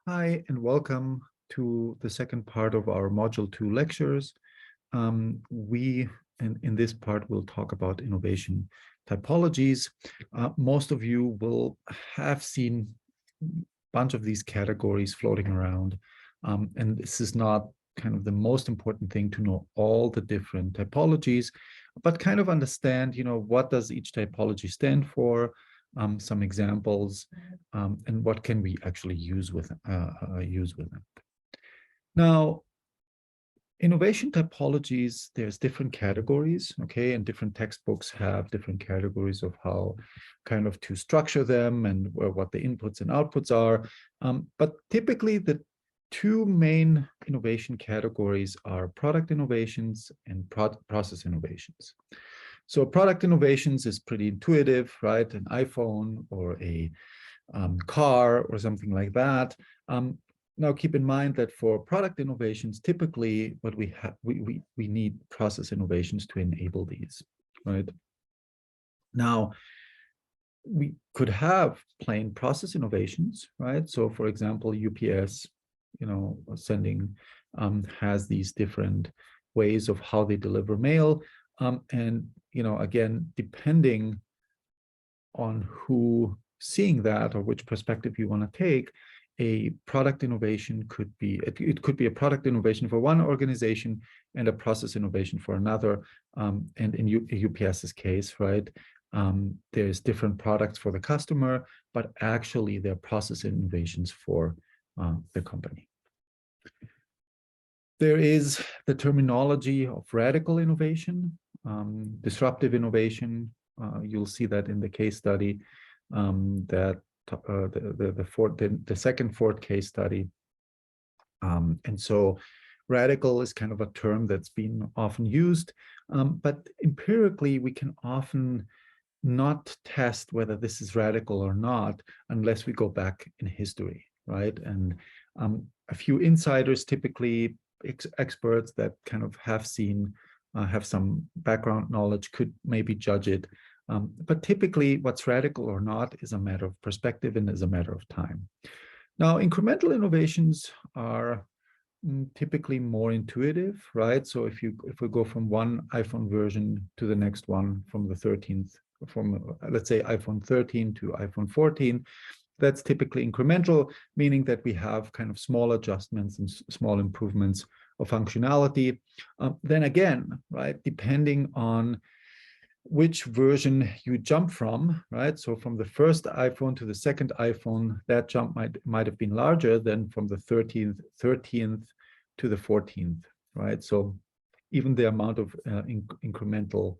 Hi, and welcome to the second part of our Module 2 lectures. In this part, we'll talk about innovation typologies. Most of you will have seen a bunch of these categories floating around, and this is not kind of the most important thing to know all the different typologies, but kind of understand, what does each typology stand for, some examples, and what can we actually use with them. Now, innovation typologies, there's different categories, okay, and different textbooks have different categories of how kind of to structure them and what the inputs and outputs are. But typically, the two main innovation categories are product innovations and process innovations. So product innovations is pretty intuitive, right? An iPhone or a car or something like that. Now, keep in mind that for product innovations, typically what we need process innovations to enable these, right? Now, we could have plain process innovations, right? So, for example, UPS, sending has these different ways of how they deliver mail, and again, depending on who seeing that or which perspective you want to take, a product innovation could be, it could be a product innovation for one organization and a process innovation for another. And in UPS's case, right, there's different products for the customer, but actually they're process innovations for the company. There is the terminology of radical innovation, disruptive innovation. You'll see that in the case study, that the second Ford case study. And so radical is kind of a term that's been often used, but empirically we can often not test whether this is radical or not unless we go back in history, right? And a few insiders, typically experts that kind of have seen, have some background knowledge, could maybe judge it. But typically what's radical or not is a matter of perspective and is a matter of time. Now, incremental innovations are typically more intuitive, right? So if we go from one iPhone version to the next one, from the 13th, from let's say iPhone 13 to iPhone 14, that's typically incremental, meaning that we have kind of small adjustments and small improvements of functionality. Then again, right, depending on which version you jump from, right? So from the first iPhone to the second iPhone, that jump might have been larger than from the 13th to the 14th, right? So even the amount of incrementalness,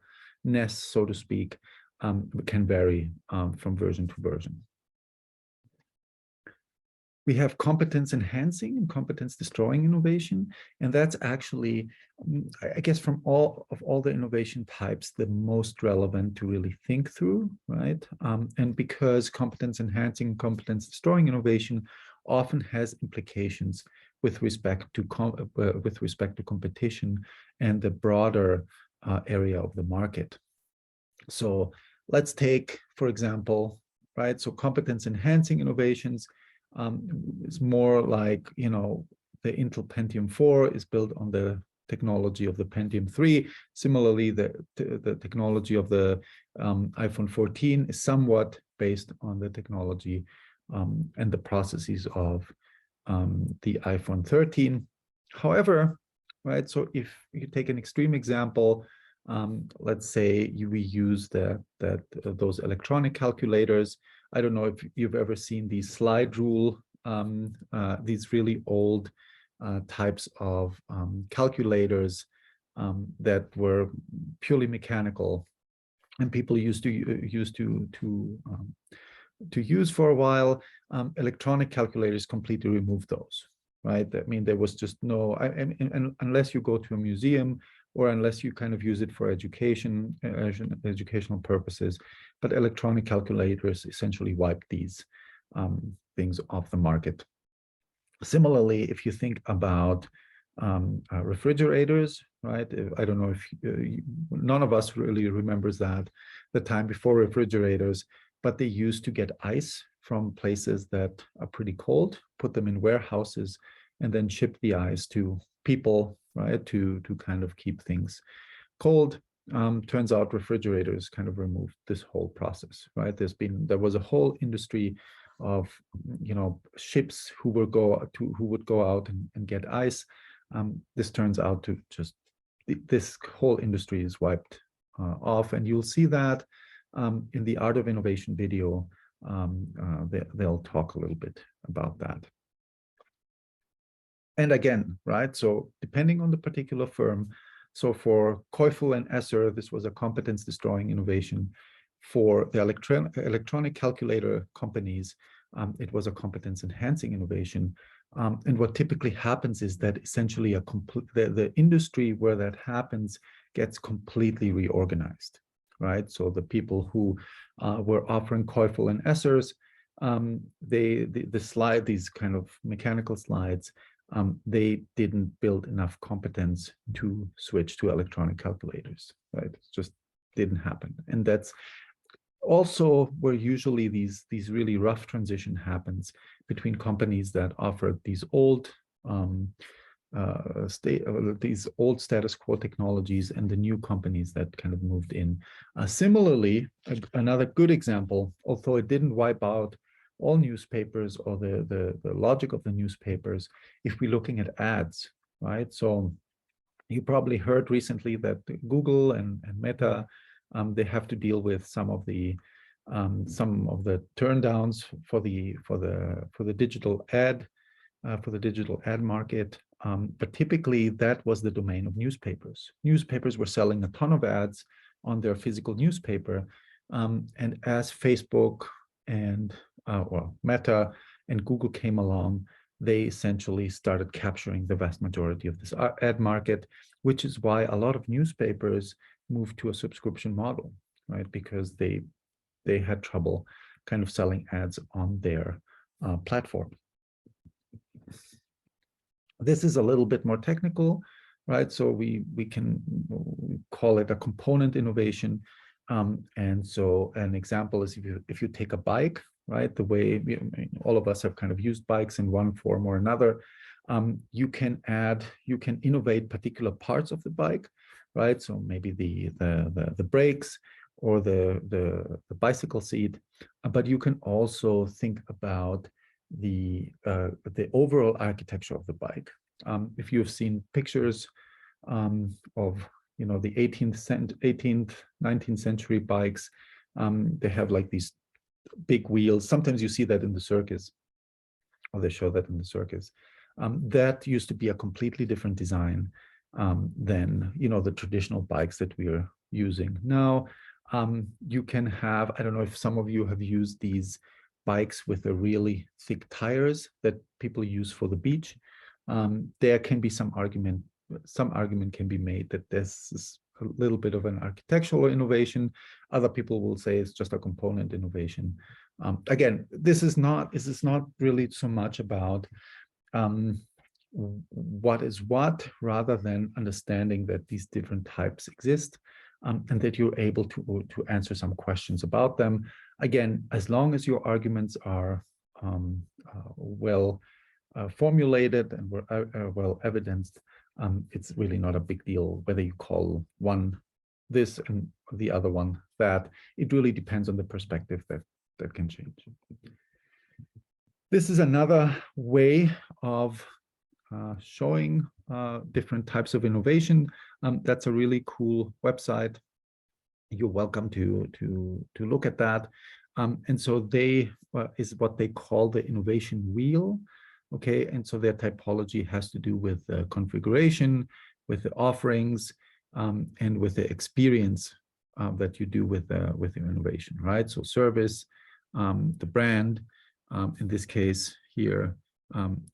so to speak, can vary from version to version. We have competence enhancing and competence destroying innovation. And that's actually, I guess, from all the innovation types, the most relevant to really think through, right? And because competence enhancing, competence destroying innovation often has implications with respect to competition and the broader area of the market. So let's take, for example, right? So competence enhancing innovations, it's more like, the Intel Pentium 4 is built on the technology of the Pentium 3. Similarly, the technology of the iPhone 14 is somewhat based on the technology and the processes of the iPhone 13. However, right, so if you take an extreme example, let's say we use those electronic calculators. I don't know if you've ever seen these slide rule, these really old types of calculators that were purely mechanical, and people used to use for a while. Electronic calculators completely removed those, right? I mean, there was just no, and unless you go to a museum or unless you kind of use it for educational purposes, but electronic calculators essentially wipe these things off the market. Similarly, if you think about refrigerators, right? I don't know if none of us really remembers that, the time before refrigerators, but they used to get ice from places that are pretty cold, put them in warehouses, and then ship the ice to people, right, to kind of keep things cold. Turns out refrigerators kind of removed this whole process, right? There was a whole industry of, ships who would go out and get ice. This turns out to just, this whole industry is wiped off, and you'll see that in the Art of Innovation video. They'll talk a little bit about that. And again, right, so depending on the particular firm, so for Keufel and Esser, this was a competence-destroying innovation. For the electronic calculator companies, it was a competence-enhancing innovation. And what typically happens is that essentially the industry where that happens gets completely reorganized, right? So the people who were offering Keufel and Essers, these kind of mechanical slides, they didn't build enough competence to switch to electronic calculators, right? It just didn't happen. And that's also where usually these really rough transition happens between companies that offer these old status quo technologies and the new companies that kind of moved in. Similarly, another good example, although it didn't wipe out all newspapers or the logic of the newspapers, if we're looking at ads, right? So you probably heard recently that Google and Meta, they have to deal with some of the turndowns for the digital ad market. But typically that was the domain of newspapers. Newspapers were selling a ton of ads on their physical newspaper, and as Facebook and Meta and Google came along, they essentially started capturing the vast majority of this ad market, which is why a lot of newspapers moved to a subscription model, right? Because they had trouble kind of selling ads on their platform. This is a little bit more technical, right? So we can call it a component innovation. And so an example is if you take a bike, right? The way all of us have kind of used bikes in one form or another, you can innovate particular parts of the bike, right? So maybe the brakes or the bicycle seat, but you can also think about the overall architecture of the bike. If you've seen pictures of the 18th, 19th century bikes, they have like these big wheels. Sometimes you see that in the circus, or they show that in the circus. That used to be a completely different design than the traditional bikes that we are using now. You can have, I don't know if some of you have used these bikes with the really thick tires that people use for the beach. There can be some argument can be made that this is a little bit of an architectural innovation. Other people will say it's just a component innovation. Again, this is not really so much about what is what, rather than understanding that these different types exist, and that you're able to answer some questions about them. Again, as long as your arguments are well formulated and well evidenced, it's really not a big deal whether you call one this and the other one that. It really depends on the perspective that can change. This is another way of showing different types of innovation. That's a really cool website. You're welcome to look at that. And so is what they call the innovation wheel. Okay, and so their typology has to do with the configuration, with the offerings, and with the experience that you do with your innovation, right? So service, the brand, in this case here,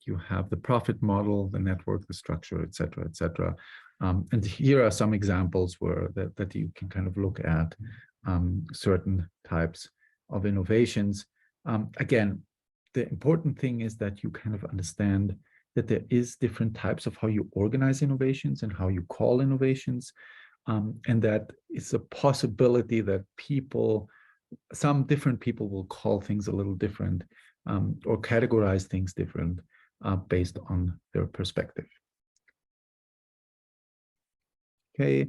you have the profit model, the network, the structure, et cetera, et cetera. And here are some examples that you can kind of look at certain types of innovations. Again, the important thing is that you kind of understand that there is different types of how you organize innovations and how you call innovations, and that it's a possibility that people some different people will call things a little different or categorize things different based on their perspective. Okay,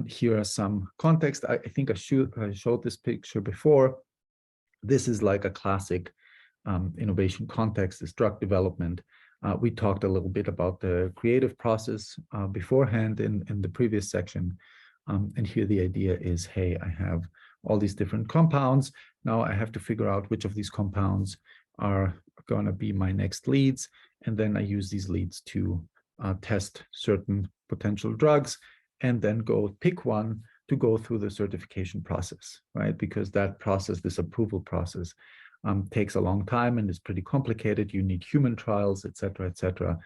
here are some context. I think I showed this picture before. This is like a classic innovation context, is drug development. We talked a little bit about the creative process beforehand in the previous section. And here the idea is, hey, I have all these different compounds. Now I have to figure out which of these compounds are going to be my next leads. And then I use these leads to test certain potential drugs and then go pick one to go through the certification process, right? Because that process, this approval process, takes a long time and is pretty complicated. You need human trials, et cetera, et cetera.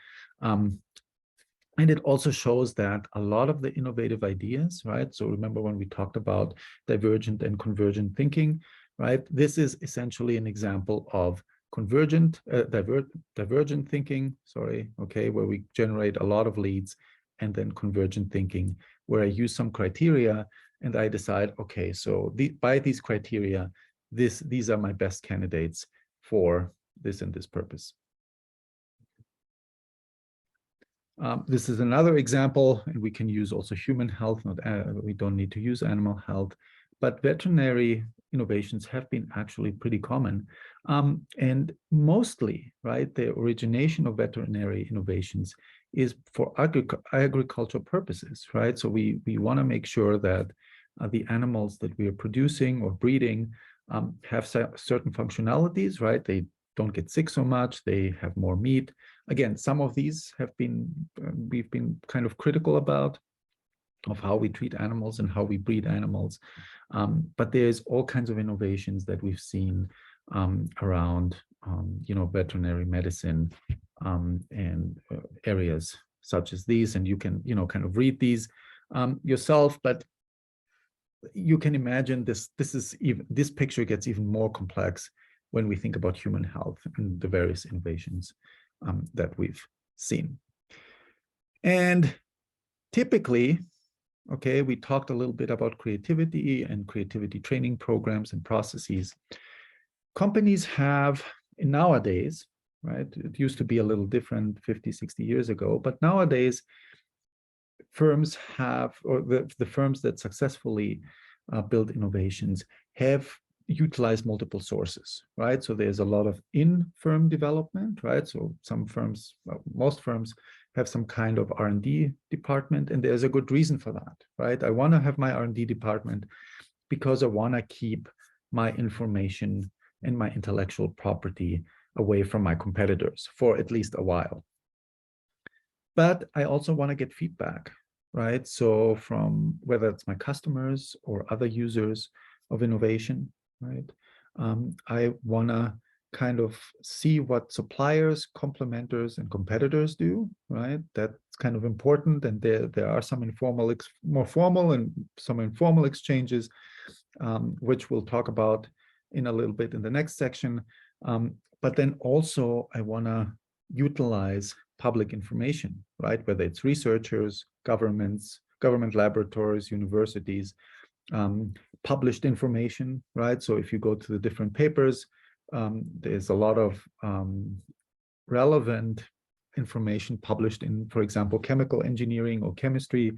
And it also shows that a lot of the innovative ideas, right? So remember when we talked about divergent and convergent thinking, right? This is essentially an example of convergent, divergent thinking, sorry, okay, where we generate a lot of leads, and then convergent thinking, where I use some criteria and I decide, okay, so by these criteria, these are my best candidates for this and this purpose. This is another example, and we can use also human health. We don't need to use animal health, but veterinary innovations have been actually pretty common. And mostly, right, the origination of veterinary innovations is for agricultural purposes, right? So we want to make sure that the animals that we are producing or breeding have certain functionalities, right? They don't get sick so much, they have more meat. Again, some of these have been, we've been kind of critical about, of how we treat animals and how we breed animals. But there's all kinds of innovations that we've seen around, veterinary medicine and areas such as these. And you can, kind of read these yourself, but you can imagine this picture gets even more complex when we think about human health and the various innovations that we've seen. And typically, okay, we talked a little bit about creativity and creativity training programs and processes. Companies have, nowadays, right, it used to be a little different 50, 60 years ago, but nowadays, firms have, or the firms that successfully build innovations have utilized multiple sources, right? So there's a lot of in-firm development, right? So some firms, most firms have some kind of R&D department, and there's a good reason for that, right? I want to have my R&D department because I want to keep my information and my intellectual property away from my competitors for at least a while. But I also want to get feedback, right? So from whether it's my customers or other users of innovation, right? I want to kind of see what suppliers, complementers, and competitors do, right? That's kind of important. And there are some more formal and some informal exchanges, which we'll talk about in a little bit in the next section. But then also I want to utilize public information, right? Whether it's researchers, governments, government laboratories, universities, published information, right? So if you go to the different papers, there's a lot of relevant information published in, for example, chemical engineering or chemistry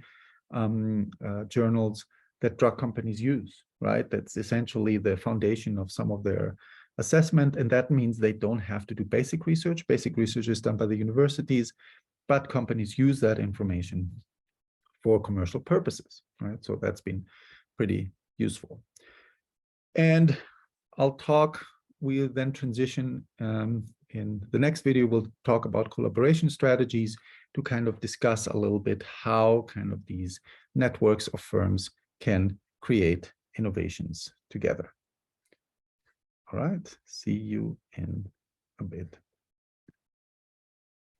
journals that drug companies use, right? That's essentially the foundation of some of their assessment. And that means they don't have to do basic research. Basic research is done by the universities, but companies use that information for commercial purposes, right? So that's been pretty useful. And we'll then transition in the next video, we'll talk about collaboration strategies to kind of discuss a little bit how kind of these networks of firms can create innovations together. All right, see you in a bit.